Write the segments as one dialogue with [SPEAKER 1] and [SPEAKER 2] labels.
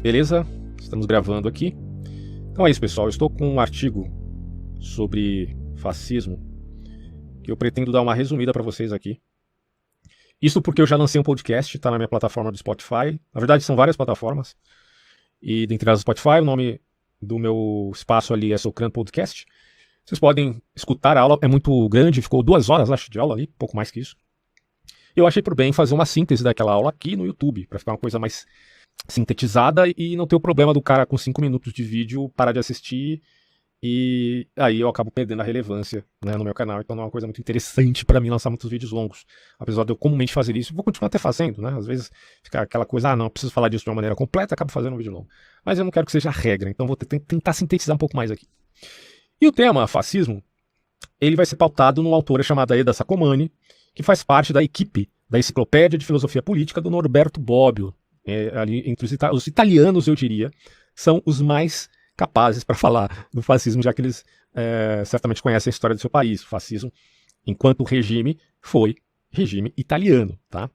[SPEAKER 1] Beleza? Estamos gravando aqui. Então é isso, pessoal. Eu estou com um artigo sobre fascismo que eu pretendo dar uma resumida para vocês aqui. Isso porque eu já lancei um podcast, está na minha plataforma do Spotify. Na verdade, são várias plataformas. E dentre elas, Spotify, o nome do meu espaço ali é Socran Podcast. Vocês podem escutar a aula, é muito grande, ficou 2 horas, acho, de aula ali, pouco mais que isso. Eu achei por bem fazer uma síntese daquela aula aqui no YouTube, para ficar uma coisa mais sintetizada e não ter o problema do cara com 5 minutos de vídeo parar de assistir e aí eu acabo perdendo a relevância, né, no meu canal. Então não é uma coisa muito interessante para mim lançar muitos vídeos longos, apesar de eu comumente fazer isso. Vou continuar até fazendo, né? Às vezes fica aquela coisa, não, eu preciso falar disso de uma maneira completa, acabo fazendo um vídeo longo. Mas eu não quero que seja a regra, então vou tentar sintetizar um pouco mais aqui. E o tema fascismo, ele vai ser pautado numa autora chamada Eda Sacomani, que faz parte da equipe da Enciclopédia de Filosofia Política do Norberto Bobbio. Ali entre os italianos, eu diria, são os mais capazes para falar do fascismo, já que eles certamente conhecem a história do seu país. O fascismo, enquanto regime, foi regime italiano. Tá?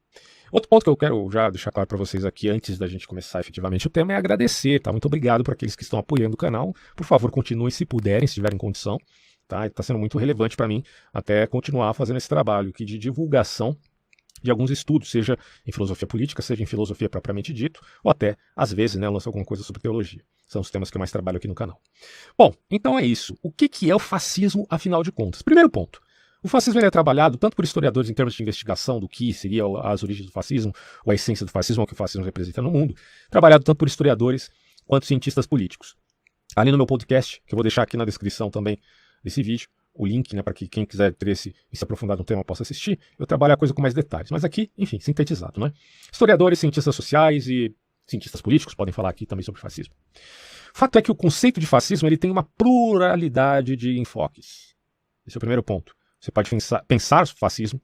[SPEAKER 1] Outro ponto que eu quero já deixar claro para vocês aqui, antes da gente começar efetivamente o tema, é agradecer. Tá? Muito obrigado por aqueles que estão apoiando o canal. Por favor, continuem se puderem, se tiverem condição. Tá? Está sendo muito relevante para mim até continuar fazendo esse trabalho aqui de divulgação de alguns estudos, seja em filosofia política, seja em filosofia propriamente dito, ou até, às vezes, né, eu lanço alguma coisa sobre teologia. São os temas que eu mais trabalho aqui no canal. Bom, então é isso. O que é o fascismo, afinal de contas? Primeiro ponto. O fascismo ele é trabalhado tanto por historiadores em termos de investigação do que seria as origens do fascismo, ou a essência do fascismo, o que o fascismo representa no mundo, trabalhado tanto por historiadores quanto cientistas políticos. Ali no meu podcast, que eu vou deixar aqui na descrição também desse vídeo, o link, né, para que quem quiser interesse em se aprofundar no tema possa assistir, eu trabalho a coisa com mais detalhes. Mas aqui, enfim, sintetizado, né? Historiadores, cientistas sociais e cientistas políticos podem falar aqui também sobre fascismo. O fato é que o conceito de fascismo ele tem uma pluralidade de enfoques. Esse é o primeiro ponto. Você pode pensar o fascismo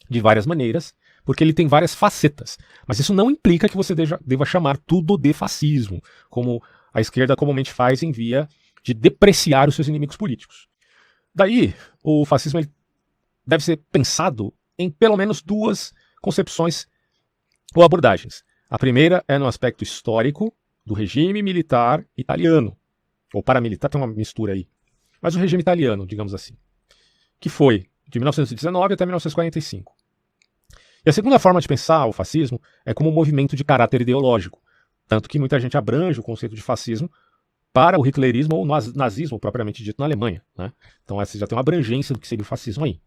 [SPEAKER 1] de várias maneiras, porque ele tem várias facetas. Mas isso não implica que você deva chamar tudo de fascismo, como a esquerda comumente faz em via de depreciar os seus inimigos políticos. Daí, o fascismo ele deve ser pensado em pelo menos 2 concepções ou abordagens. A primeira é no aspecto histórico do regime militar italiano, ou paramilitar, tem uma mistura aí, mas o regime italiano, digamos assim, que foi de 1919 até 1945. E a segunda forma de pensar o fascismo é como um movimento de caráter ideológico, tanto que muita gente abrange o conceito de fascismo para o hitlerismo ou nazismo propriamente dito na Alemanha. Né? Então essa já tem uma abrangência do que seria o fascismo aí.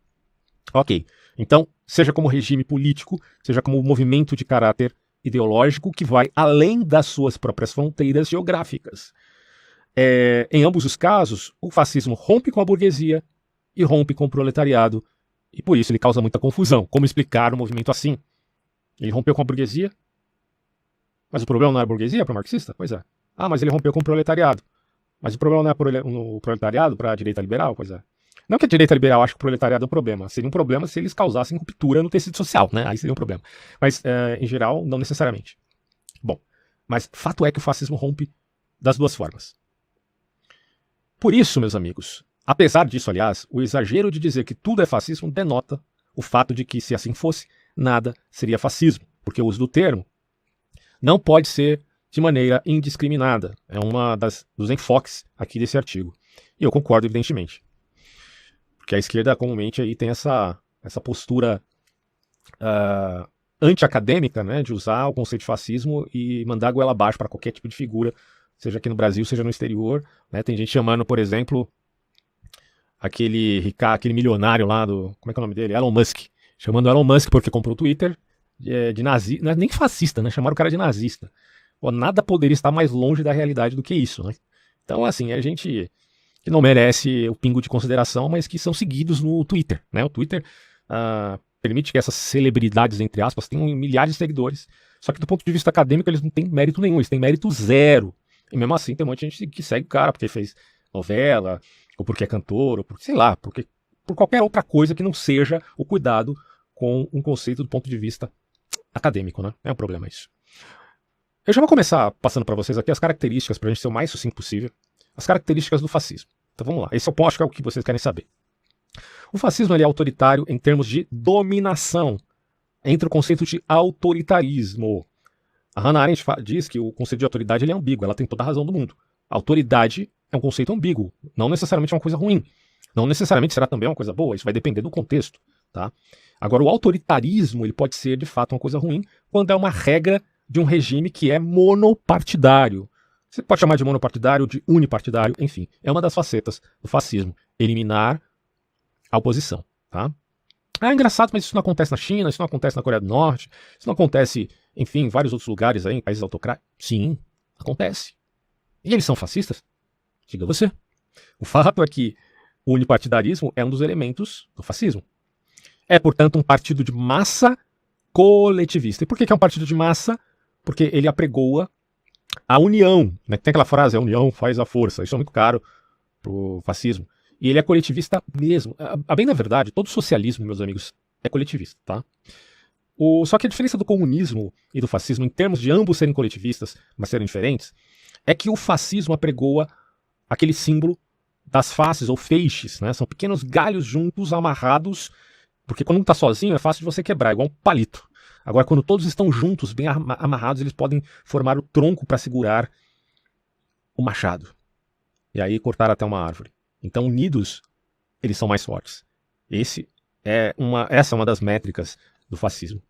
[SPEAKER 1] Ok, então seja como regime político, seja como movimento de caráter ideológico que vai além das suas próprias fronteiras geográficas. Em ambos os casos, o fascismo rompe com a burguesia e rompe com o proletariado, e por isso ele causa muita confusão. Como explicar um movimento assim? Ele rompeu com a burguesia, mas o problema não é a burguesia para o marxista? Pois é. Ah, mas ele rompeu com o proletariado. Mas o problema não é o proletariado para a direita liberal? Pois é. Não que a direita liberal ache que o proletariado é um problema. Seria um problema se eles causassem ruptura no tecido social, né? Aí seria um problema. Mas, em geral, não necessariamente. Bom, mas fato é que o fascismo rompe das 2 formas. Por isso, meus amigos, apesar disso, aliás, o exagero de dizer que tudo é fascismo denota o fato de que, se assim fosse, nada seria fascismo. Porque o uso do termo não pode ser de maneira indiscriminada. É uma dos enfoques aqui desse artigo. E eu concordo, evidentemente. Porque a esquerda comumente aí tem essa postura anti-acadêmica, né, de usar o conceito de fascismo e mandar a goela abaixo para qualquer tipo de figura, seja aqui no Brasil, seja no exterior. Né? Tem gente chamando, por exemplo, aquele milionário lá do... Como é que é o nome dele? Elon Musk. Chamando o Elon Musk porque comprou o Twitter de nazista. Não é nem fascista, né? Chamaram o cara de nazista. Nada poderia estar mais longe da realidade do que isso, né? Então, assim, a gente que não merece o pingo de consideração, mas que são seguidos no Twitter, né? O Twitter permite que essas celebridades, entre aspas, tenham milhares de seguidores, só que do ponto de vista acadêmico eles não têm mérito nenhum, eles têm mérito zero. E mesmo assim tem um monte de gente que segue o cara porque fez novela, ou porque é cantor, ou por, sei lá, por qualquer outra coisa que não seja o cuidado com um conceito do ponto de vista acadêmico, né? É um problema isso. Eu já vou começar passando para vocês aqui as características, para a gente ser o mais sucinto possível, as características do fascismo. Então vamos lá, esse é o ponto, acho que é o que vocês querem saber. O fascismo ele é autoritário em termos de dominação. Entra o conceito de autoritarismo. A Hannah Arendt diz que o conceito de autoridade ele é ambíguo, ela tem toda a razão do mundo. A autoridade é um conceito ambíguo, não necessariamente é uma coisa ruim. Não necessariamente será também uma coisa boa, isso vai depender do contexto. Tá? Agora, o autoritarismo ele pode ser, de fato, uma coisa ruim quando é uma regra de um regime que é monopartidário. Você pode chamar de monopartidário, de unipartidário, enfim. É uma das facetas do fascismo, eliminar a oposição. Tá? É engraçado, mas isso não acontece na China, isso não acontece na Coreia do Norte, isso não acontece, enfim, em vários outros lugares aí, em países autocráticos. Sim, acontece. E eles são fascistas? Diga você. O fato é que o unipartidarismo é um dos elementos do fascismo. É, portanto, um partido de massa coletivista. E por que é um partido de massa? Porque ele apregoa a união. Né? Tem aquela frase, a união faz a força. Isso é muito caro pro fascismo. E ele é coletivista mesmo. A bem da verdade, todo socialismo, meus amigos, é coletivista, tá? Só que a diferença do comunismo e do fascismo, em termos de ambos serem coletivistas, mas serem diferentes, é que o fascismo apregoa aquele símbolo das faces ou feixes, né? São pequenos galhos juntos, amarrados, porque quando um está sozinho é fácil de você quebrar, igual um palito. Agora, quando todos estão juntos, bem amarrados, eles podem formar o tronco para segurar o machado. E aí cortar até uma árvore. Então, unidos, eles são mais fortes. Essa é uma das métricas do fascismo.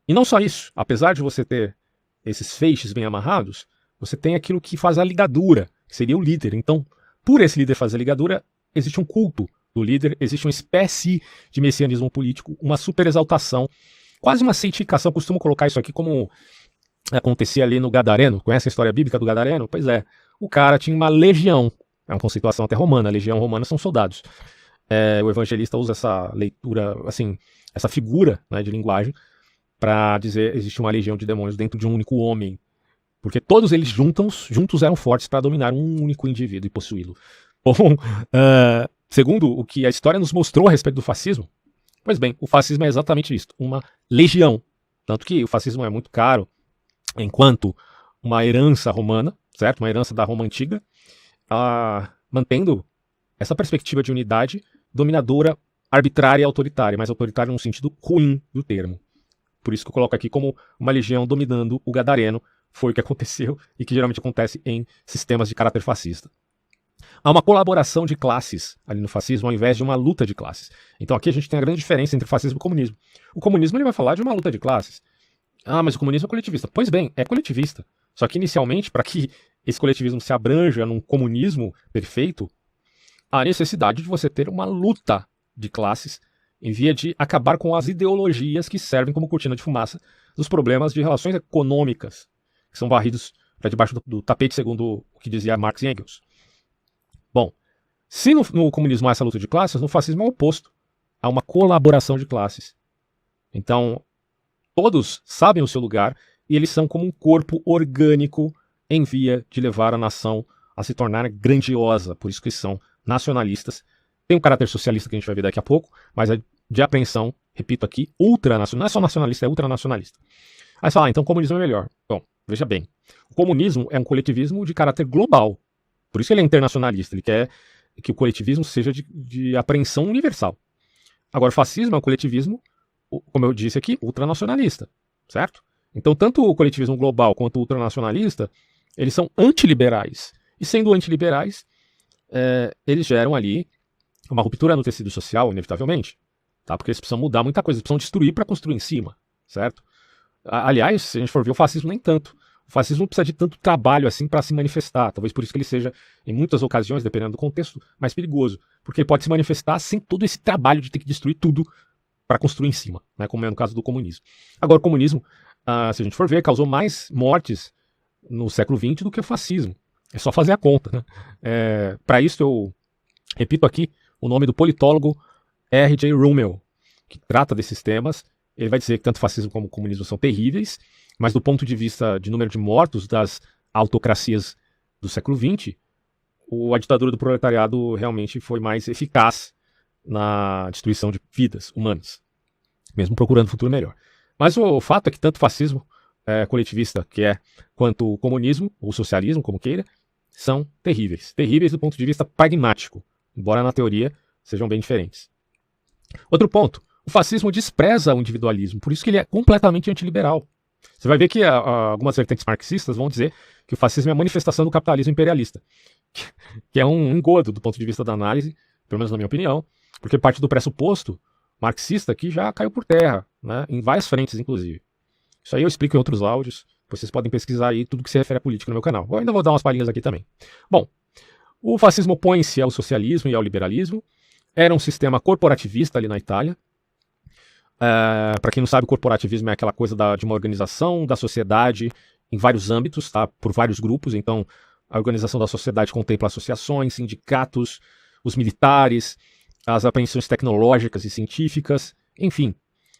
[SPEAKER 1] E não só isso. Apesar de você ter esses feixes bem amarrados, você tem aquilo que faz a ligadura, que seria o líder. Então, por esse líder fazer a ligadura, existe um culto do líder, existe uma espécie de messianismo político, uma superexaltação, quase uma santificação. Costumo colocar isso aqui como acontecia ali no Gadareno. Conhece a história bíblica do Gadareno? Pois é. O cara tinha uma legião. É uma conceituação até romana. A legião romana são soldados. O evangelista usa essa leitura, assim, essa figura, né, de linguagem para dizer que existe uma legião de demônios dentro de um único homem. Porque todos eles juntos eram fortes para dominar um único indivíduo e possuí-lo. Bom, segundo o que a história nos mostrou a respeito do fascismo, pois bem, o fascismo é exatamente isso, uma legião. Tanto que o fascismo é muito caro enquanto uma herança romana, certo? Uma herança da Roma antiga, mantendo essa perspectiva de unidade dominadora, arbitrária e autoritária, mas autoritária num sentido ruim do termo. Por isso que eu coloco aqui como uma legião dominando o Gadareno. Foi o que aconteceu e que geralmente acontece em sistemas de caráter fascista. Há uma colaboração de classes ali no fascismo ao invés de uma luta de classes. Então aqui a gente tem a grande diferença entre fascismo e comunismo. O comunismo ele vai falar de uma luta de classes. Ah, mas o comunismo é coletivista. Pois bem, é coletivista. Só que inicialmente, para que esse coletivismo se abranja num comunismo perfeito, há necessidade de você ter uma luta de classes em via de acabar com as ideologias que servem como cortina de fumaça dos problemas de relações econômicas, que são varridos para debaixo do tapete, segundo o que dizia Marx e Engels. Bom, se no comunismo há essa luta de classes, no fascismo é o oposto. Há uma colaboração de classes. Então, todos sabem o seu lugar e eles são como um corpo orgânico em via de levar a nação a se tornar grandiosa. Por isso que eles são nacionalistas. Tem um caráter socialista que a gente vai ver daqui a pouco, mas é de apreensão, repito aqui, ultranacionalista. Não é só nacionalista, é ultranacionalista. Aí você fala, então o comunismo é melhor. Bom, veja bem. O comunismo é um coletivismo de caráter global. Por isso ele é internacionalista. Ele quer que o coletivismo seja de apreensão universal. Agora, o fascismo é um coletivismo, como eu disse aqui, ultranacionalista. Certo? Então, tanto o coletivismo global quanto o ultranacionalista, eles são antiliberais. E sendo antiliberais, eles geram ali uma ruptura no tecido social, inevitavelmente. Tá? Porque eles precisam mudar muita coisa. Eles precisam destruir para construir em cima. Certo? Aliás, se a gente for ver o fascismo, nem tanto. O fascismo não precisa de tanto trabalho assim para se manifestar. Talvez por isso que ele seja, em muitas ocasiões, dependendo do contexto, mais perigoso. Porque ele pode se manifestar sem todo esse trabalho de ter que destruir tudo para construir em cima, né? Como é no caso do comunismo. Agora, o comunismo, se a gente for ver, causou mais mortes no século XX do que o fascismo. É só fazer a conta. Né? Para isso, eu repito aqui o nome do politólogo R.J. Rummel, que trata desses temas. Ele vai dizer que tanto o fascismo como o comunismo são terríveis, mas do ponto de vista de número de mortos das autocracias do século XX, a ditadura do proletariado realmente foi mais eficaz na destruição de vidas humanas, mesmo procurando um futuro melhor. Mas o fato é que tanto o fascismo coletivista, quanto o comunismo, ou socialismo, como queira, são terríveis. Terríveis do ponto de vista pragmático, embora na teoria sejam bem diferentes. Outro ponto. O fascismo despreza o individualismo, por isso que ele é completamente antiliberal. Você vai ver que algumas vertentes marxistas vão dizer que o fascismo é a manifestação do capitalismo imperialista, que é um engodo do ponto de vista da análise, pelo menos na minha opinião, porque parte do pressuposto marxista que já caiu por terra, né, em várias frentes, inclusive. Isso aí eu explico em outros áudios, vocês podem pesquisar aí tudo que se refere à política no meu canal. Eu ainda vou dar umas palhinhas aqui também. Bom, o fascismo opõe-se ao socialismo e ao liberalismo, era um sistema corporativista ali na Itália. Para quem não sabe, o corporativismo é aquela coisa de uma organização da sociedade em vários âmbitos, tá? Por vários grupos. Então, a organização da sociedade contempla associações, sindicatos, os militares, as apreensões tecnológicas e científicas, enfim.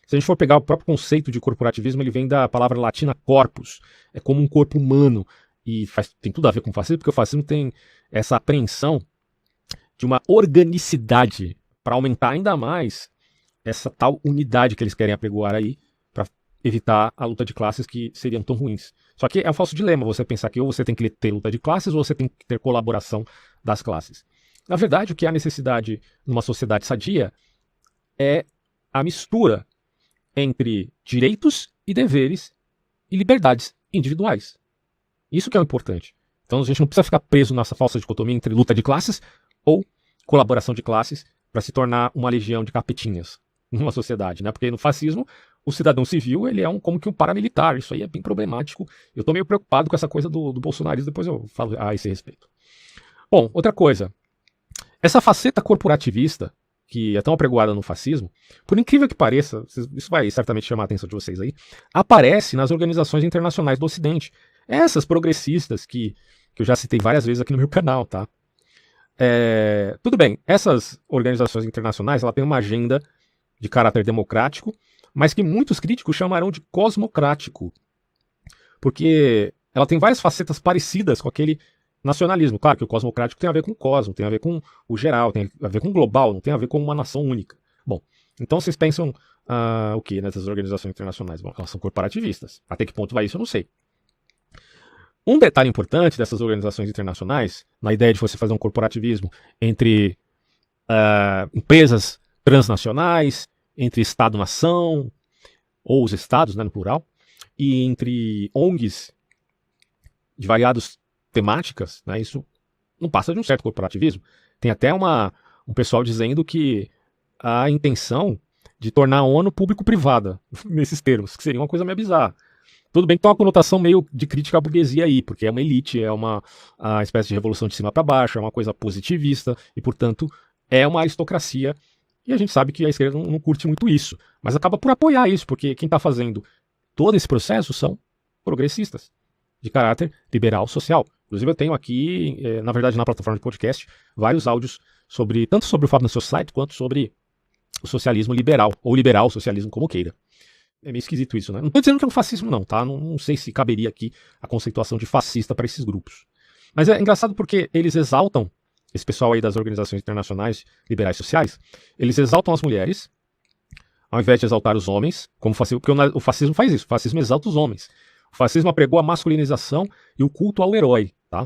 [SPEAKER 1] Se a gente for pegar o próprio conceito de corporativismo, ele vem da palavra latina corpus, é como um corpo humano, e tem tudo a ver com o fascismo, porque o fascismo tem essa apreensão de uma organicidade para aumentar ainda mais essa tal unidade que eles querem apregoar aí, para evitar a luta de classes que seriam tão ruins. Só que é um falso dilema você pensar que ou você tem que ter luta de classes ou você tem que ter colaboração das classes. Na verdade, o que há necessidade numa sociedade sadia é a mistura entre direitos e deveres e liberdades individuais. Isso que é o importante. Então a gente não precisa ficar preso nessa falsa dicotomia entre luta de classes ou colaboração de classes para se tornar uma legião de capetinhas numa sociedade, né? Porque no fascismo o cidadão civil ele é como que um paramilitar. Isso aí é bem problemático. Eu estou meio preocupado com essa coisa do bolsonarismo, depois eu falo a esse respeito. Bom, outra coisa. Essa faceta corporativista, que é tão apregoada no fascismo, por incrível que pareça, isso vai certamente chamar a atenção de vocês aí, aparece nas organizações internacionais do Ocidente. Essas progressistas que eu já citei várias vezes aqui no meu canal, tá? Tudo bem, essas organizações internacionais ela têm uma agenda de caráter democrático, mas que muitos críticos chamarão de cosmocrático, porque ela tem várias facetas parecidas com aquele nacionalismo. Claro que o cosmocrático tem a ver com o cosmo, tem a ver com o geral, tem a ver com o global, não tem a ver com uma nação única. Bom, então vocês pensam o que nessas organizações internacionais? Bom, elas são corporativistas. Até que ponto vai isso, eu não sei. Um detalhe importante dessas organizações internacionais, na ideia de você fazer um corporativismo entre empresas transnacionais, entre Estado-nação, ou os estados, né, no plural, e entre ONGs de variadas temáticas, né, isso não passa de um certo corporativismo. Tem até um pessoal dizendo que há a intenção de tornar a ONU público-privada, nesses termos, que seria uma coisa meio bizarra. Tudo bem que tem uma conotação meio de crítica à burguesia aí, porque é uma elite, é uma espécie de revolução de cima para baixo, é uma coisa positivista, e portanto é uma aristocracia, e a gente sabe que a esquerda não curte muito isso, mas acaba por apoiar isso, porque quem está fazendo todo esse processo são progressistas, de caráter liberal social. Inclusive eu tenho aqui, na verdade na plataforma de podcast, vários áudios tanto sobre o Fábio no seu site, quanto sobre o socialismo liberal, ou liberal socialismo, como queira. É meio esquisito isso, né? Não estou dizendo que é um fascismo não, tá? Não sei se caberia aqui a conceituação de fascista para esses grupos. Mas é engraçado porque eles exaltam, esse pessoal aí das organizações internacionais liberais sociais, eles exaltam as mulheres, ao invés de exaltar os homens, como fascismo, porque o fascismo faz isso, o fascismo exalta os homens. O fascismo apregou a masculinização e o culto ao herói, tá?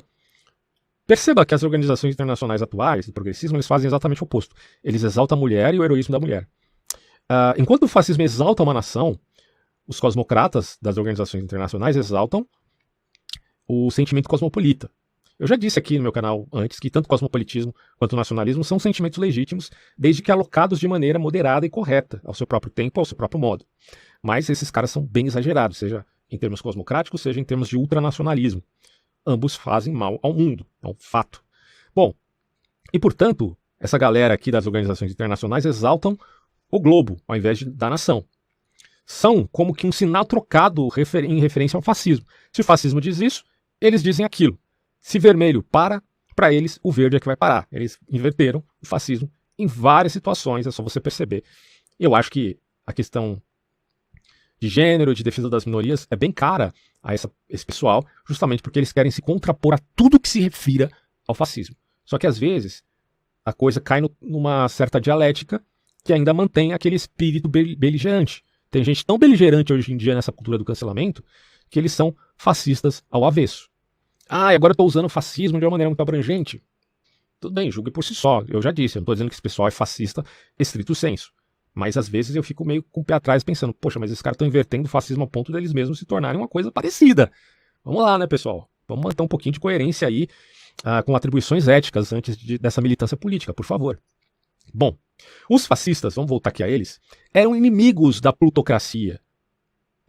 [SPEAKER 1] Perceba que as organizações internacionais atuais do progressismo, eles fazem exatamente o oposto. Eles exaltam a mulher e o heroísmo da mulher. Enquanto o fascismo exalta uma nação, os cosmocratas das organizações internacionais exaltam o sentimento cosmopolita. Eu já disse aqui no meu canal antes que tanto o cosmopolitismo quanto o nacionalismo são sentimentos legítimos, desde que alocados de maneira moderada e correta, ao seu próprio tempo, ao seu próprio modo. Mas esses caras são bem exagerados, seja em termos cosmocráticos, seja em termos de ultranacionalismo. Ambos fazem mal ao mundo, é um fato. Bom, e portanto, essa galera aqui das organizações internacionais exaltam o globo, ao invés da nação. São como que um sinal trocado em referência ao fascismo. Se o fascismo diz isso, eles dizem aquilo. Se vermelho para eles, o verde é que vai parar. Eles inverteram o fascismo em várias situações, é só você perceber. Eu acho que a questão de gênero, de defesa das minorias, é bem cara a esse pessoal, justamente porque eles querem se contrapor a tudo que se refira ao fascismo. Só que às vezes a coisa cai numa certa dialética que ainda mantém aquele espírito beligerante. Tem gente tão beligerante hoje em dia nessa cultura do cancelamento que eles são fascistas ao avesso. E agora eu estou usando o fascismo de uma maneira muito abrangente. Tudo bem, julgue por si só. Eu já disse, eu não estou dizendo que esse pessoal é fascista estrito sensu. Mas às vezes eu fico meio com o pé atrás pensando, poxa, mas esses caras estão invertendo o fascismo a ponto deles mesmos se tornarem uma coisa parecida. Vamos lá, né, pessoal? Vamos manter um pouquinho de coerência aí com atribuições éticas antes dessa militância política, por favor. Bom, os fascistas, vamos voltar aqui a eles, eram inimigos da plutocracia,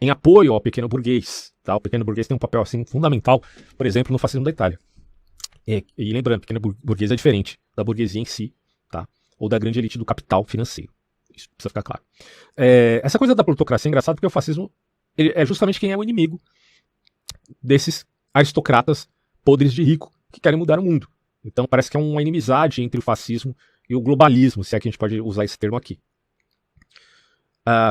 [SPEAKER 1] em apoio ao pequeno burguês. Tá? O pequeno burguês tem um papel assim, fundamental, por exemplo, no fascismo da Itália. E lembrando, o pequeno burguês é diferente da burguesia em si, tá? Ou da grande elite do capital financeiro. Isso precisa ficar claro. Essa coisa da plutocracia é engraçada porque o fascismo é justamente quem é o inimigo desses aristocratas podres de rico que querem mudar o mundo. Então parece que é uma inimizade entre o fascismo e o globalismo, se é que a gente pode usar esse termo aqui.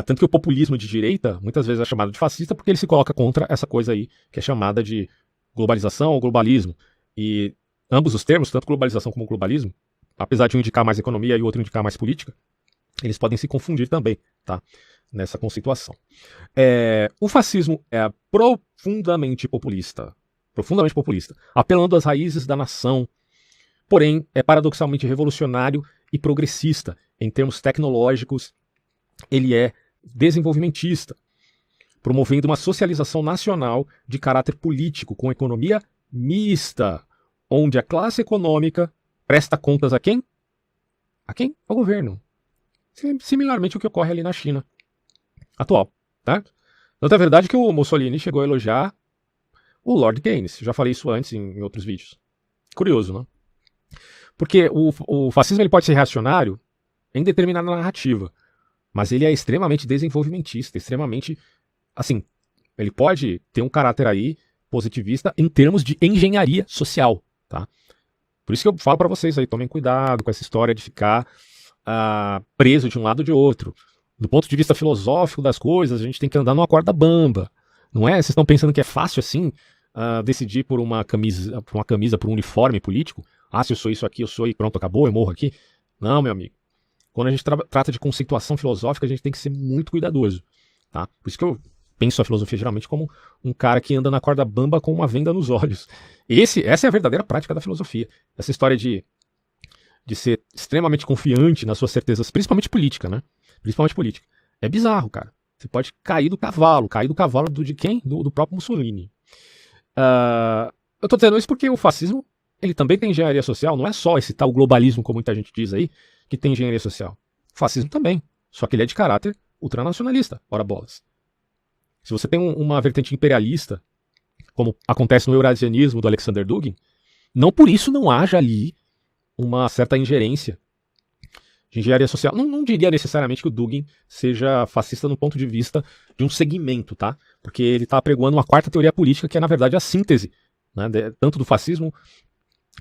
[SPEAKER 1] Tanto que o populismo de direita muitas vezes é chamado de fascista porque ele se coloca contra essa coisa aí que é chamada de globalização ou globalismo. E ambos os termos, tanto globalização como globalismo, apesar de um indicar mais economia e o outro indicar mais política, eles podem se confundir também, tá? Nessa conceituação. O fascismo é profundamente populista, apelando às raízes da nação, porém é paradoxalmente revolucionário e progressista. Em termos tecnológicos, ele é desenvolvimentista, promovendo uma socialização nacional de caráter político, com economia mista, onde a classe econômica presta contas a quem? A quem? Ao governo. Similarmente o que ocorre ali na China atual. Tá? Tanto é verdade que o Mussolini chegou a elogiar o Lord Keynes. Já falei isso antes em outros vídeos. Curioso, né? Porque o fascismo ele pode ser reacionário em determinada narrativa, mas ele é extremamente desenvolvimentista, extremamente, assim, ele pode ter um caráter aí positivista em termos de engenharia social, tá? Por isso que eu falo para vocês aí, tomem cuidado com essa história de ficar preso de um lado ou de outro. Do ponto de vista filosófico das coisas, a gente tem que andar numa corda bamba, não é? Vocês estão pensando que é fácil assim decidir por uma camisa, por um uniforme político? Se eu sou isso aqui, eu sou e pronto, acabou, eu morro aqui. Não, meu amigo. Quando a gente trata de conceituação filosófica, a gente tem que ser muito cuidadoso, tá? Por isso que eu penso a filosofia geralmente como um cara que anda na corda bamba com uma venda nos olhos. Essa é a verdadeira prática da filosofia. Essa história de ser extremamente confiante nas suas certezas, principalmente política, né? Principalmente política. É bizarro, cara. Você pode cair do cavalo de quem? Do próprio Mussolini. Eu tô dizendo isso porque o fascismo, ele também tem engenharia social, não é só esse tal globalismo, como muita gente diz aí, que tem engenharia social. O fascismo também, só que ele é de caráter ultranacionalista, ora bolas. Se você tem uma vertente imperialista, como acontece no eurasianismo do Alexander Dugin, não por isso não haja ali uma certa ingerência de engenharia social. Não diria necessariamente que o Dugin seja fascista no ponto de vista de um segmento, tá? Porque ele está apregoando uma quarta teoria política que é, na verdade, a síntese, né, tanto do fascismo,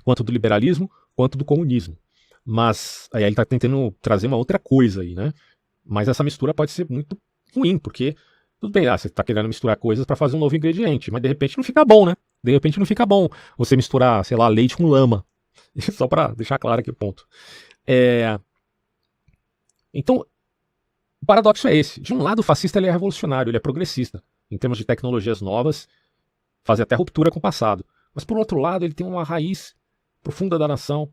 [SPEAKER 1] quanto do liberalismo, quanto do comunismo. Mas aí ele está tentando trazer uma outra coisa aí, né? Mas essa mistura pode ser muito ruim, porque, tudo bem, você está querendo misturar coisas para fazer um novo ingrediente, mas de repente não fica bom, né? De repente não fica bom você misturar, sei lá, leite com lama. Só para deixar claro aqui o ponto. Então, o paradoxo é esse. De um lado, o fascista ele é revolucionário, ele é progressista, em termos de tecnologias novas, fazer até ruptura com o passado. Mas, por outro lado, ele tem uma raiz profunda da nação,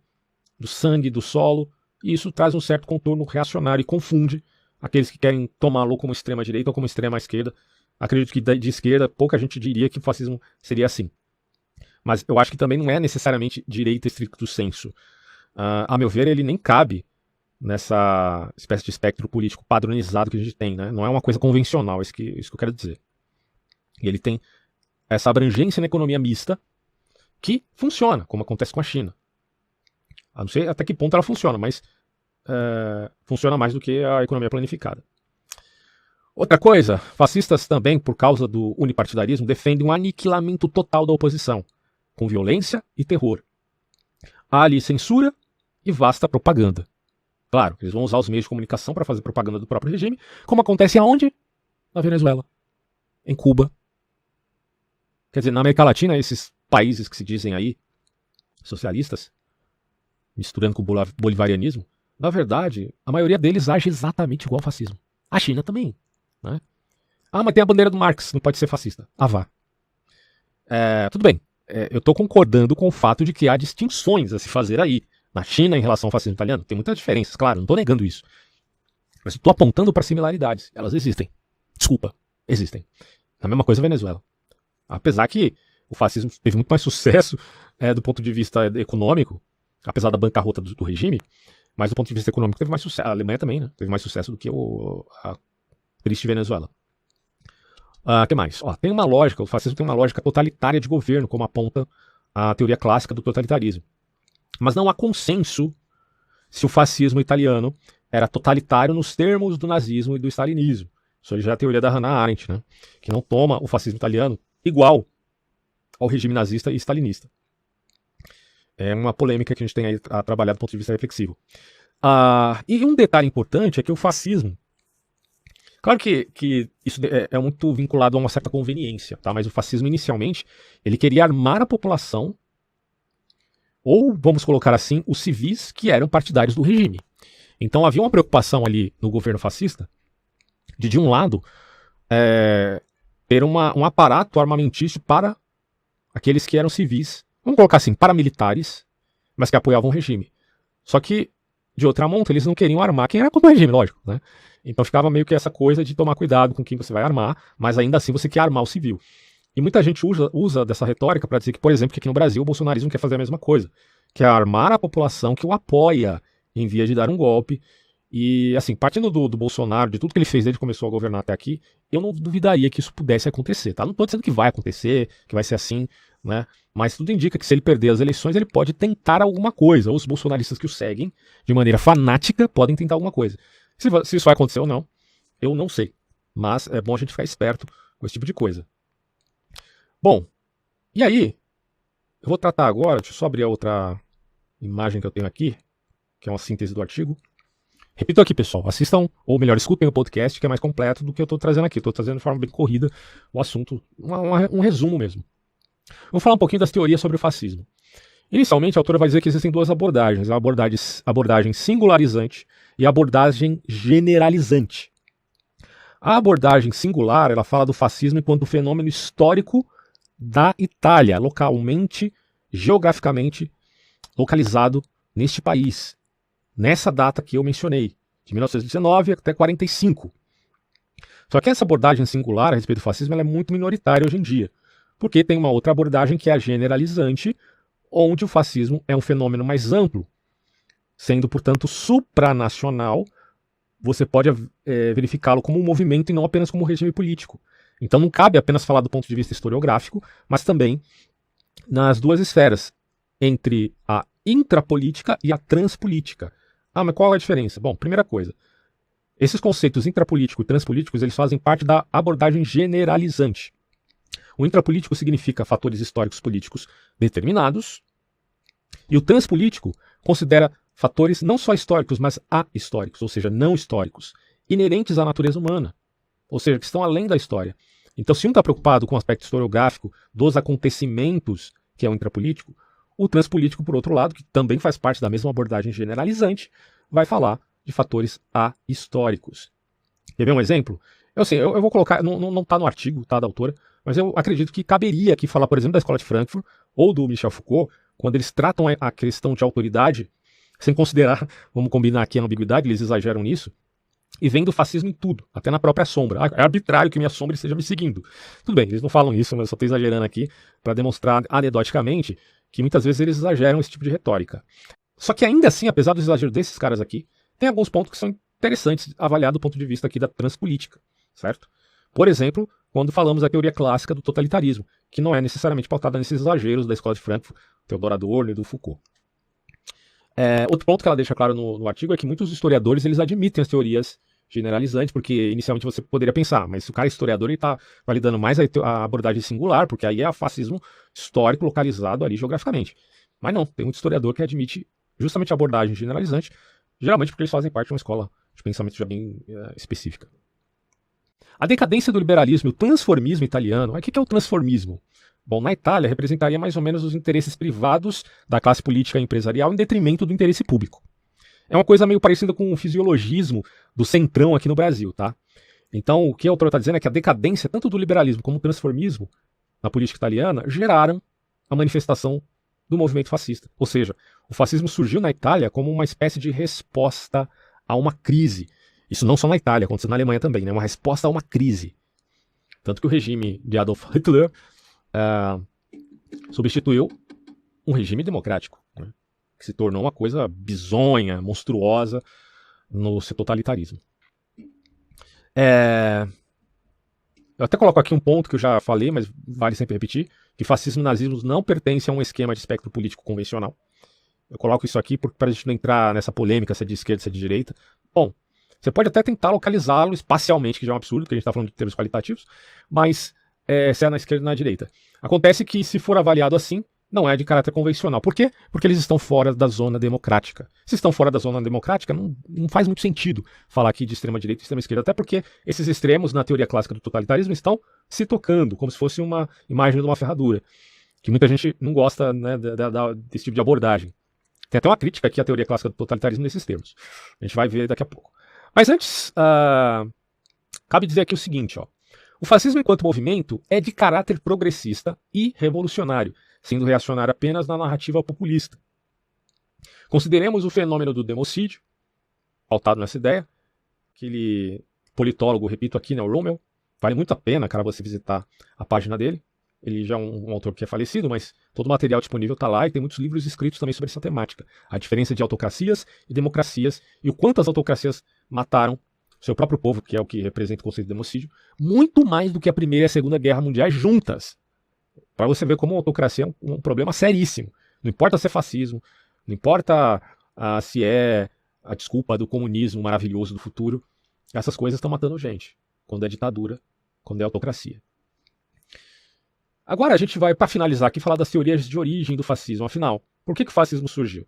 [SPEAKER 1] do sangue, do solo, e isso traz um certo contorno reacionário e confunde aqueles que querem tomá-lo como extrema-direita ou como extrema-esquerda. Acredito que de esquerda pouca gente diria que o fascismo seria assim. Mas eu acho que também não é necessariamente direita estricto sensu. A meu ver, ele nem cabe nessa espécie de espectro político padronizado que a gente tem, né? Não é uma coisa convencional, isso que eu quero dizer. E ele tem essa abrangência na economia mista que funciona, como acontece com a China. Eu não sei até que ponto ela funciona, mas funciona mais do que a economia planificada. Outra coisa, fascistas também, por causa do unipartidarismo, defendem um aniquilamento total da oposição, com violência e terror. Há ali censura e vasta propaganda. Claro, eles vão usar os meios de comunicação para fazer propaganda do próprio regime, como acontece aonde? Na Venezuela, em Cuba. Quer dizer, na América Latina, esses países que se dizem aí socialistas, misturando com o bolivarianismo, na verdade, a maioria deles age exatamente igual ao fascismo. A China também, né? Mas tem a bandeira do Marx, não pode ser fascista. Vá. Tudo bem, eu estou concordando com o fato de que há distinções a se fazer aí. Na China, em relação ao fascismo italiano, tem muitas diferenças, claro, não estou negando isso. Mas estou apontando para similaridades. Elas existem. Desculpa, existem. A mesma coisa a Venezuela. Apesar que o fascismo teve muito mais sucesso do ponto de vista econômico, apesar da bancarrota do regime, mas do ponto de vista econômico teve mais sucesso. A Alemanha também, né? Teve mais sucesso do que a triste Venezuela. Que mais? Tem uma lógica, o fascismo tem uma lógica totalitária de governo, como aponta a teoria clássica do totalitarismo. Mas não há consenso se o fascismo italiano era totalitário nos termos do nazismo e do stalinismo. Isso aí já é a teoria da Hannah Arendt, né? Que não toma o fascismo italiano igual ao regime nazista e stalinista. É uma polêmica que a gente tem aí a trabalhar do ponto de vista reflexivo. E um detalhe importante é que o fascismo, claro que isso é muito vinculado a uma certa conveniência, tá? Mas o fascismo inicialmente ele queria armar a população, ou vamos colocar assim, os civis que eram partidários do regime. Então havia uma preocupação ali no governo fascista de um lado, ter um aparato armamentício para aqueles que eram civis, vamos colocar assim, paramilitares, mas que apoiavam o regime. Só que, de outra monta, eles não queriam armar quem era contra o regime, lógico, né? Então ficava meio que essa coisa de tomar cuidado com quem você vai armar, mas ainda assim você quer armar o civil. E muita gente usa dessa retórica para dizer que, por exemplo, que aqui no Brasil o bolsonarismo quer fazer a mesma coisa, que é armar a população que o apoia em via de dar um golpe. E, assim, partindo do Bolsonaro, de tudo que ele fez desde que começou a governar até aqui, eu não duvidaria que isso pudesse acontecer, tá? Não estou dizendo que vai acontecer, que vai ser assim, né? Mas tudo indica que se ele perder as eleições, ele pode tentar alguma coisa. Ou os bolsonaristas que o seguem, de maneira fanática, podem tentar alguma coisa. Se isso vai acontecer ou não, eu não sei. Mas é bom a gente ficar esperto com esse tipo de coisa. Bom, e aí, eu vou tratar agora, deixa eu só abrir a outra imagem que eu tenho aqui, que é uma síntese do artigo. Repito aqui, pessoal, assistam, ou melhor, escutem o podcast, que é mais completo do que eu estou trazendo aqui. Estou trazendo de forma bem corrida o assunto, um resumo mesmo. Vou falar um pouquinho das teorias sobre o fascismo. Inicialmente, a autora vai dizer que existem duas abordagens, a abordagem singularizante e a abordagem generalizante. A abordagem singular, ela fala do fascismo enquanto fenômeno histórico da Itália, localmente, geograficamente localizado neste país, nessa data que eu mencionei, de 1919 até 1945. Só que essa abordagem singular a respeito do fascismo ela é muito minoritária hoje em dia, porque tem uma outra abordagem que é a generalizante, onde o fascismo é um fenômeno mais amplo, sendo, portanto, supranacional, você pode verificá-lo como um movimento e não apenas como um regime político. Então não cabe apenas falar do ponto de vista historiográfico, mas também nas duas esferas, entre a intrapolítica e a transpolítica. Mas qual é a diferença? Bom, primeira coisa, esses conceitos intrapolítico e transpolíticos eles fazem parte da abordagem generalizante. O intrapolítico significa fatores históricos políticos determinados, e o transpolítico considera fatores não só históricos, mas ahistóricos, ou seja, não históricos, inerentes à natureza humana, ou seja, que estão além da história. Então, se um está preocupado com o aspecto historiográfico dos acontecimentos, que é o intrapolítico, o transpolítico, por outro lado, que também faz parte da mesma abordagem generalizante, vai falar de fatores ahistóricos. Quer ver um exemplo? Eu vou colocar, não está no artigo tá, da autora, mas eu acredito que caberia aqui falar, por exemplo, da Escola de Frankfurt ou do Michel Foucault, quando eles tratam a questão de autoridade, sem considerar, vamos combinar aqui a ambiguidade, eles exageram nisso, e vendo o fascismo em tudo, até na própria sombra. É arbitrário que minha sombra esteja me seguindo. Tudo bem, eles não falam isso, mas eu só estou exagerando aqui para demonstrar anedoticamente que muitas vezes eles exageram esse tipo de retórica. Só que ainda assim, apesar do exagero desses caras aqui, tem alguns pontos que são interessantes avaliar do ponto de vista aqui da transpolítica, certo? Por exemplo, quando falamos da teoria clássica do totalitarismo, que não é necessariamente pautada nesses exageros da Escola de Frankfurt, Theodor Adorno e do Foucault. Outro ponto que ela deixa claro no artigo é que muitos historiadores eles admitem as teorias generalizantes, porque inicialmente você poderia pensar, mas se o cara é historiador ele está validando mais a abordagem singular, porque aí é o fascismo histórico localizado ali geograficamente. Mas não, tem muito historiador que admite justamente a abordagem generalizante, geralmente porque eles fazem parte de uma escola de pensamento já bem específica. A decadência do liberalismo e o transformismo italiano. O que é o transformismo? Bom, na Itália representaria mais ou menos os interesses privados da classe política e empresarial em detrimento do interesse público. É uma coisa meio parecida com o fisiologismo do centrão aqui no Brasil, tá? Então, o que a autora está dizendo é que a decadência tanto do liberalismo como do transformismo na política italiana geraram a manifestação do movimento fascista. Ou seja, o fascismo surgiu na Itália como uma espécie de resposta a uma crise. Isso não só na Itália, aconteceu na Alemanha também, né? Uma resposta a uma crise. Tanto que o regime de Adolf Hitler substituiu um regime democrático, né? Que se tornou uma coisa bizonha, monstruosa no seu totalitarismo. Eu até coloco aqui um ponto que eu já falei, mas vale sempre repetir, que fascismo e nazismo não pertencem a um esquema de espectro político convencional. Eu coloco isso aqui para a gente não entrar nessa polêmica se é de esquerda, se é de direita. Bom, você pode até tentar localizá-lo espacialmente, que já é um absurdo, porque a gente está falando de termos qualitativos, mas se é na esquerda ou na direita. Acontece que, se for avaliado assim, não é de caráter convencional. Por quê? Porque eles estão fora da zona democrática. Se estão fora da zona democrática, não faz muito sentido falar aqui de extrema-direita e extrema-esquerda, até porque esses extremos, na teoria clássica do totalitarismo, estão se tocando, como se fosse uma imagem de uma ferradura, que muita gente não gosta, né, desse tipo de abordagem. Tem até uma crítica aqui à teoria clássica do totalitarismo nesses termos. A gente vai ver daqui a pouco. Mas antes, cabe dizer aqui o seguinte, ó. O fascismo enquanto movimento é de caráter progressista e revolucionário, sendo reacionário apenas na narrativa populista. Consideremos o fenômeno do democídio, pautado nessa ideia, aquele politólogo, repito aqui, né, o Rommel, vale muito a pena, cara, você visitar a página dele. Ele já é um autor que é falecido, mas todo o material disponível está lá e tem muitos livros escritos também sobre essa temática. A diferença de autocracias e democracias e o quanto as autocracias mataram seu próprio povo, que é o que representa o conceito de democídio, muito mais do que a Primeira e a Segunda Guerra Mundiais juntas. Para você ver como a autocracia é um problema seríssimo. Não importa se é fascismo, não importa se é a desculpa do comunismo maravilhoso do futuro, essas coisas estão matando gente. Quando é ditadura, quando é autocracia. Agora a gente vai, para finalizar aqui, falar das teorias de origem do fascismo. Afinal, por que o fascismo surgiu?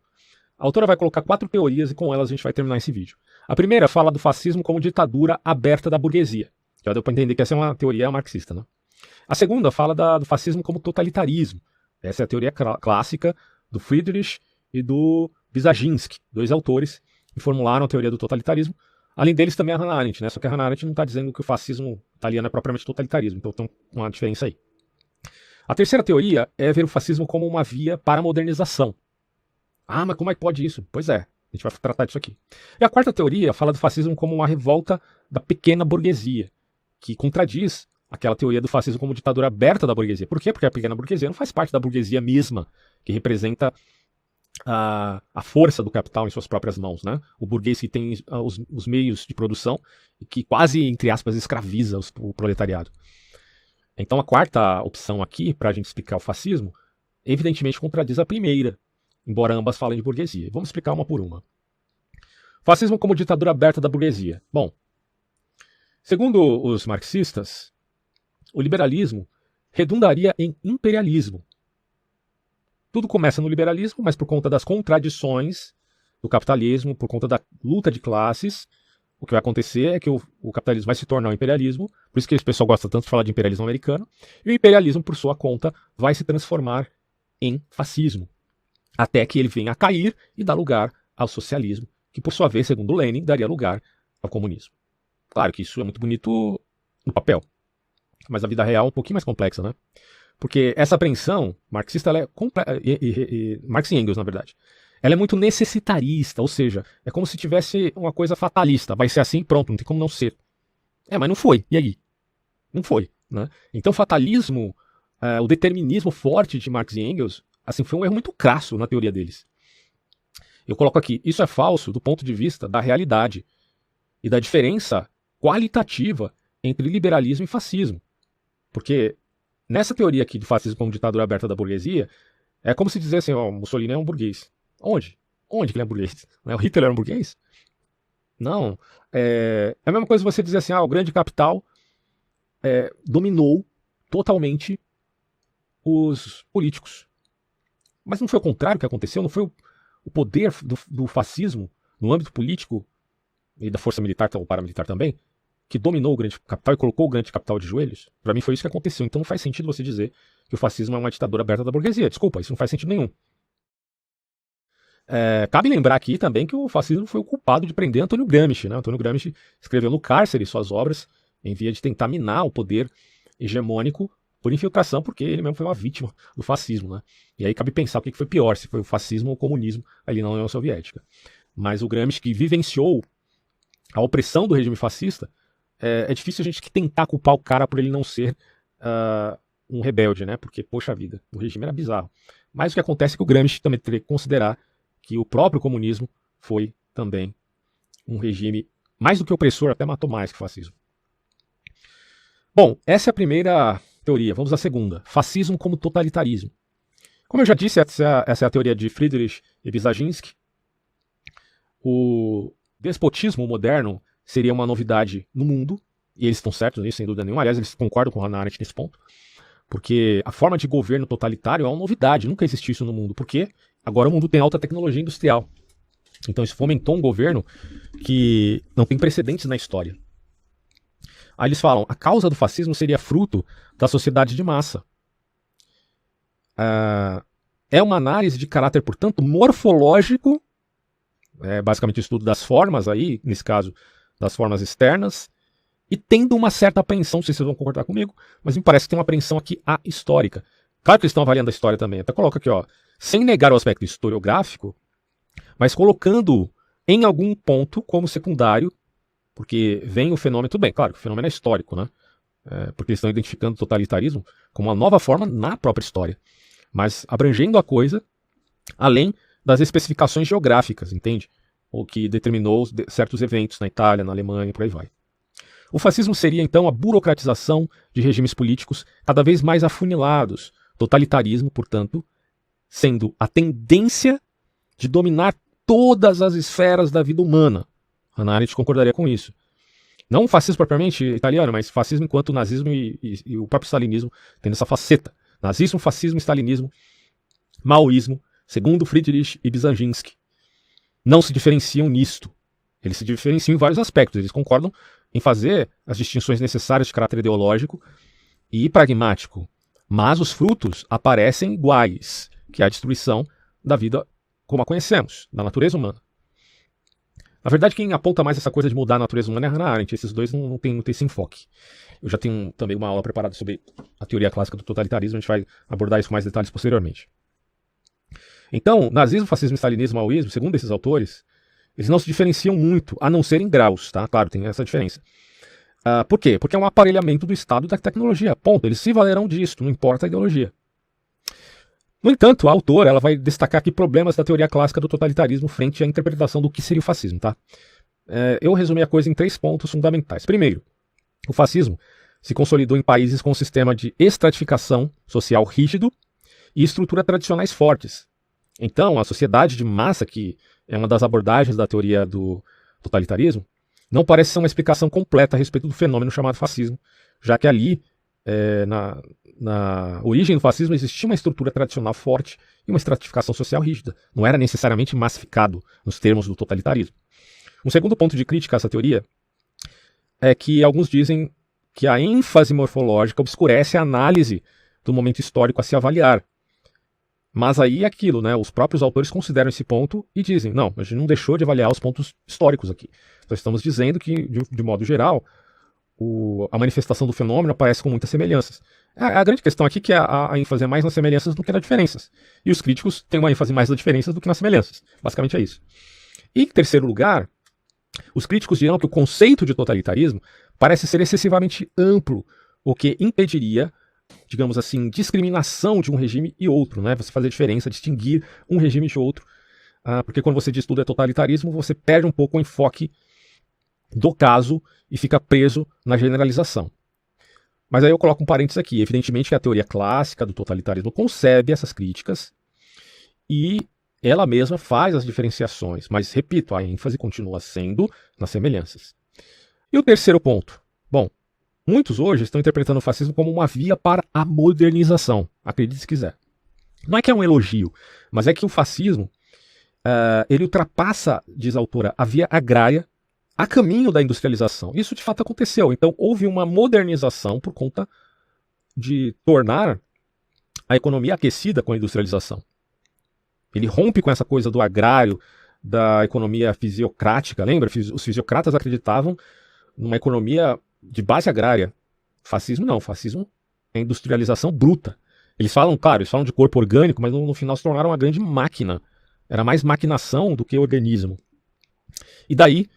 [SPEAKER 1] A autora vai colocar 4 teorias e com elas a gente vai terminar esse vídeo. A primeira fala do fascismo como ditadura aberta da burguesia. Já deu para entender que essa é uma teoria marxista, né? A segunda fala do fascismo como totalitarismo. Essa é a teoria clássica do Friedrich e do Wyszynski, 2 autores que formularam a teoria do totalitarismo. Além deles também a Hannah Arendt, né? Só que a Hannah Arendt não está dizendo que o fascismo italiano é propriamente totalitarismo, então tem uma diferença aí. A terceira teoria é ver o fascismo como uma via para a modernização. Ah, mas como é que pode isso? Pois é, a gente vai tratar disso aqui. E a quarta teoria fala do fascismo como uma revolta da pequena burguesia, que contradiz aquela teoria do fascismo como ditadura aberta da burguesia. Por quê? Porque a pequena burguesia não faz parte da burguesia mesma, que representa a força do capital em suas próprias mãos, né? O burguês que tem os meios de produção e que quase, entre aspas, escraviza o proletariado. Então a quarta opção aqui, para a gente explicar o fascismo, evidentemente contradiz a primeira, embora ambas falem de burguesia. Vamos explicar uma por uma. Fascismo como ditadura aberta da burguesia. Bom, segundo os marxistas, o liberalismo redundaria em imperialismo. Tudo começa no liberalismo, mas por conta das contradições do capitalismo, por conta da luta de classes, o que vai acontecer é que o capitalismo vai se tornar um imperialismo, por isso que esse pessoal gosta tanto de falar de imperialismo americano, e o imperialismo, por sua conta, vai se transformar em fascismo, até que ele venha a cair e dar lugar ao socialismo, que por sua vez, segundo Lenin, daria lugar ao comunismo. Claro que isso é muito bonito no papel, mas a vida real é um pouquinho mais complexa, né? Porque essa apreensão marxista, ela é Marx e Engels, na verdade, ela é muito necessitarista, ou seja, é como se tivesse uma coisa fatalista. Vai ser assim, pronto, não tem como não ser. Mas não foi. E aí? Não foi, né? Então, fatalismo, o determinismo forte de Marx e Engels, assim, foi um erro muito crasso na teoria deles. Eu coloco aqui, isso é falso do ponto de vista da realidade e da diferença qualitativa entre liberalismo e fascismo. Porque nessa teoria aqui do fascismo como ditadura aberta da burguesia, é como se dizer assim, ó, Mussolini é um burguês. Onde? Onde que ele é burguês? O Hitler era um burguês? Não. É a mesma coisa você dizer assim, o grande capital dominou totalmente os políticos. Mas não foi o contrário que aconteceu? Não foi o poder do fascismo no âmbito político e da força militar ou paramilitar também, que dominou o grande capital e colocou o grande capital de joelhos? Para mim foi isso que aconteceu. Então não faz sentido você dizer que o fascismo é uma ditadura aberta da burguesia. Desculpa, isso não faz sentido nenhum. Cabe lembrar aqui também que o fascismo foi o culpado de prender Antônio Gramsci, né? Antônio Gramsci escreveu no cárcere suas obras em via de tentar minar o poder hegemônico por infiltração, porque ele mesmo foi uma vítima do fascismo, né? E aí cabe pensar o que foi pior, se foi o fascismo ou o comunismo ali na União Soviética. Mas o Gramsci, que vivenciou a opressão do regime fascista, é difícil a gente tentar culpar o cara por ele não ser um rebelde, né? Porque, poxa vida, o regime era bizarro. Mas o que acontece é que o Gramsci também teria que considerar que o próprio comunismo foi também um regime mais do que opressor, até matou mais que o fascismo. Bom, essa é a primeira teoria. Vamos à segunda. Fascismo como totalitarismo. Como eu já disse, essa é a teoria de Friedrich Wiesaginski. O despotismo moderno seria uma novidade no mundo, e eles estão certos nisso, sem dúvida nenhuma. Aliás, eles concordam com Hannah Arendt nesse ponto, porque a forma de governo totalitário é uma novidade, nunca existiu isso no mundo, porque agora o mundo tem alta tecnologia industrial. Então isso fomentou um governo que não tem precedentes na história. Aí eles falam, a causa do fascismo seria fruto da sociedade de massa. É uma análise de caráter, portanto, morfológico, basicamente o estudo das formas aí, nesse caso, das formas externas, e tendo uma certa apreensão, não sei se vocês vão concordar comigo, mas me parece que tem uma apreensão aqui histórica. Claro que eles estão avaliando a história também, até coloca aqui, ó, sem negar o aspecto historiográfico, mas colocando em algum ponto como secundário, porque vem o fenômeno, tudo bem, claro, o fenômeno é histórico, né? Porque eles estão identificando o totalitarismo como uma nova forma na própria história, mas abrangendo a coisa além das especificações geográficas, entende? O que determinou certos eventos na Itália, na Alemanha e por aí vai. O fascismo seria então a burocratização de regimes políticos cada vez mais afunilados, totalitarismo, portanto, sendo a tendência de dominar todas as esferas da vida humana. Hannah Arendt concordaria com isso. Não o fascismo propriamente italiano, mas fascismo enquanto o nazismo e o próprio stalinismo tendo essa faceta. Nazismo, fascismo, stalinismo, maoísmo, segundo Friedrich Wiesaginski, não se diferenciam nisto. Eles se diferenciam em vários aspectos. Eles concordam em fazer as distinções necessárias de caráter ideológico e pragmático. Mas os frutos aparecem iguais, que é a destruição da vida como a conhecemos, da natureza humana. Na verdade, quem aponta mais essa coisa de mudar a natureza humana é Hannah Arendt. Esses dois não tem esse enfoque. Eu já tenho também uma aula preparada sobre a teoria clássica do totalitarismo. A gente vai abordar isso com mais detalhes posteriormente. Então, nazismo, fascismo, stalinismo, maoísmo, segundo esses autores, eles não se diferenciam muito, a não ser em graus, tá? Claro, tem essa diferença. Por quê? Porque é um aparelhamento do Estado da tecnologia. Ponto. Eles se valerão disso, não importa a ideologia. No entanto, a autora ela vai destacar aqui problemas da teoria clássica do totalitarismo frente à interpretação do que seria o fascismo, tá? Eu resumi a coisa em 3 pontos fundamentais. Primeiro, o fascismo se consolidou em países com um sistema de estratificação social rígido e estruturas tradicionais fortes. Então, a sociedade de massa, que é uma das abordagens da teoria do totalitarismo, não parece ser uma explicação completa a respeito do fenômeno chamado fascismo, já que ali, na origem do fascismo, existia uma estrutura tradicional forte e uma estratificação social rígida. Não era necessariamente massificado nos termos do totalitarismo. Um segundo ponto de crítica a essa teoria é que alguns dizem que a ênfase morfológica obscurece a análise do momento histórico a se avaliar. Mas aí é aquilo, né? Os próprios autores consideram esse ponto e dizem, não, a gente não deixou de avaliar os pontos históricos aqui. Nós estamos dizendo que, de modo geral, a manifestação do fenômeno aparece com muitas semelhanças. A grande questão aqui é que a ênfase é mais nas semelhanças do que nas diferenças. E os críticos têm uma ênfase mais nas diferenças do que nas semelhanças. Basicamente é isso. E, em terceiro lugar, os críticos dirão que o conceito de totalitarismo parece ser excessivamente amplo, o que impediria, digamos assim, discriminação de um regime e outro, né? Você fazer diferença, distinguir um regime de outro. Porque quando você diz tudo é totalitarismo, você perde um pouco o enfoque do caso e fica preso na generalização. Mas aí eu coloco um parênteses aqui. Evidentemente que a teoria clássica do totalitarismo concebe essas críticas e ela mesma faz as diferenciações. Mas, repito, a ênfase continua sendo nas semelhanças. E o terceiro ponto? Bom, muitos hoje estão interpretando o fascismo como uma via para a modernização. Acredite se quiser. Não é que é um elogio, mas é que o fascismo ele ultrapassa, diz a autora, a via agrária a caminho da industrialização. Isso de fato aconteceu. Então houve uma modernização por conta de tornar a economia aquecida com a industrialização. Ele rompe com essa coisa do agrário, da economia fisiocrática. Lembra? Os fisiocratas acreditavam numa economia de base agrária. Fascismo não. Fascismo é industrialização bruta. Eles falam, claro, eles falam de corpo orgânico, mas no final se tornaram uma grande máquina. Era mais maquinação do que organismo. E daí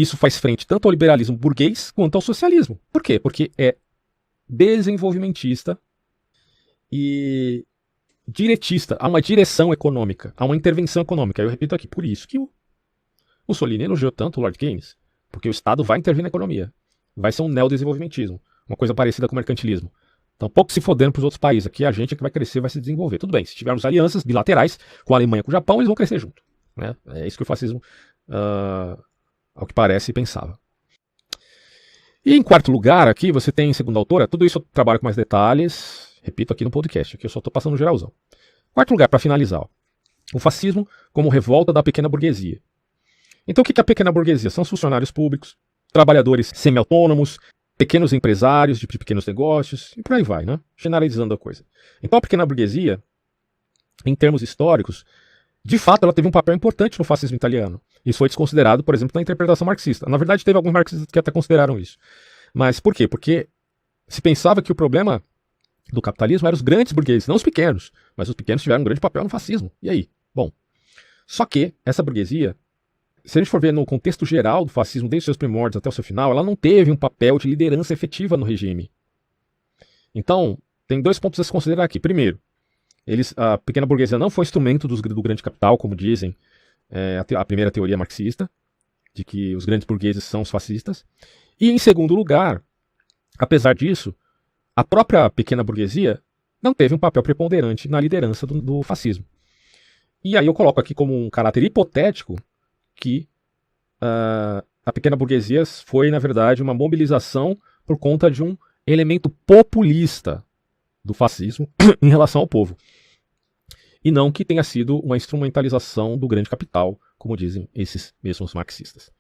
[SPEAKER 1] isso faz frente tanto ao liberalismo burguês quanto ao socialismo. Por quê? Porque é desenvolvimentista e diretista, há uma direção econômica, há uma intervenção econômica. Eu repito aqui, por isso que o Mussolini elogiou tanto o Lord Keynes, porque o Estado vai intervir na economia. Vai ser um neodesenvolvimentismo, uma coisa parecida com o mercantilismo. Então, pouco se fodendo para os outros países. Aqui a gente é que vai crescer, vai se desenvolver. Tudo bem, se tivermos alianças bilaterais com a Alemanha e com o Japão, eles vão crescer junto. Né? É isso que o fascismo, ao que parece, pensava. E em quarto lugar, aqui você tem, segundo a autora, tudo isso eu trabalho com mais detalhes, repito aqui no podcast, aqui eu só estou passando no geralzão. Quarto lugar, para finalizar, ó, o fascismo como revolta da pequena burguesia. Então o que é a pequena burguesia? São os funcionários públicos, trabalhadores semi-autônomos, pequenos empresários de pequenos negócios, e por aí vai, né? Generalizando a coisa. Então a pequena burguesia, em termos históricos, de fato ela teve um papel importante no fascismo italiano. Isso foi desconsiderado, por exemplo, na interpretação marxista. Na verdade, teve alguns marxistas que até consideraram isso. Mas por quê? Porque se pensava que o problema do capitalismo eram os grandes burgueses, não os pequenos. Mas os pequenos tiveram um grande papel no fascismo. E aí? Bom, só que essa burguesia, se a gente for ver no contexto geral do fascismo, desde os seus primórdios até o seu final, ela não teve um papel de liderança efetiva no regime. Então, tem dois pontos a se considerar aqui. Primeiro, a pequena burguesia não foi instrumento do grande capital, como dizem a primeira teoria marxista, de que os grandes burgueses são os fascistas. E, em segundo lugar, apesar disso, a própria pequena burguesia não teve um papel preponderante na liderança do fascismo. E aí eu coloco aqui como um caráter hipotético que a pequena burguesia foi, na verdade, uma mobilização por conta de um elemento populista do fascismo em relação ao povo. E não que tenha sido uma instrumentalização do grande capital, como dizem esses mesmos marxistas.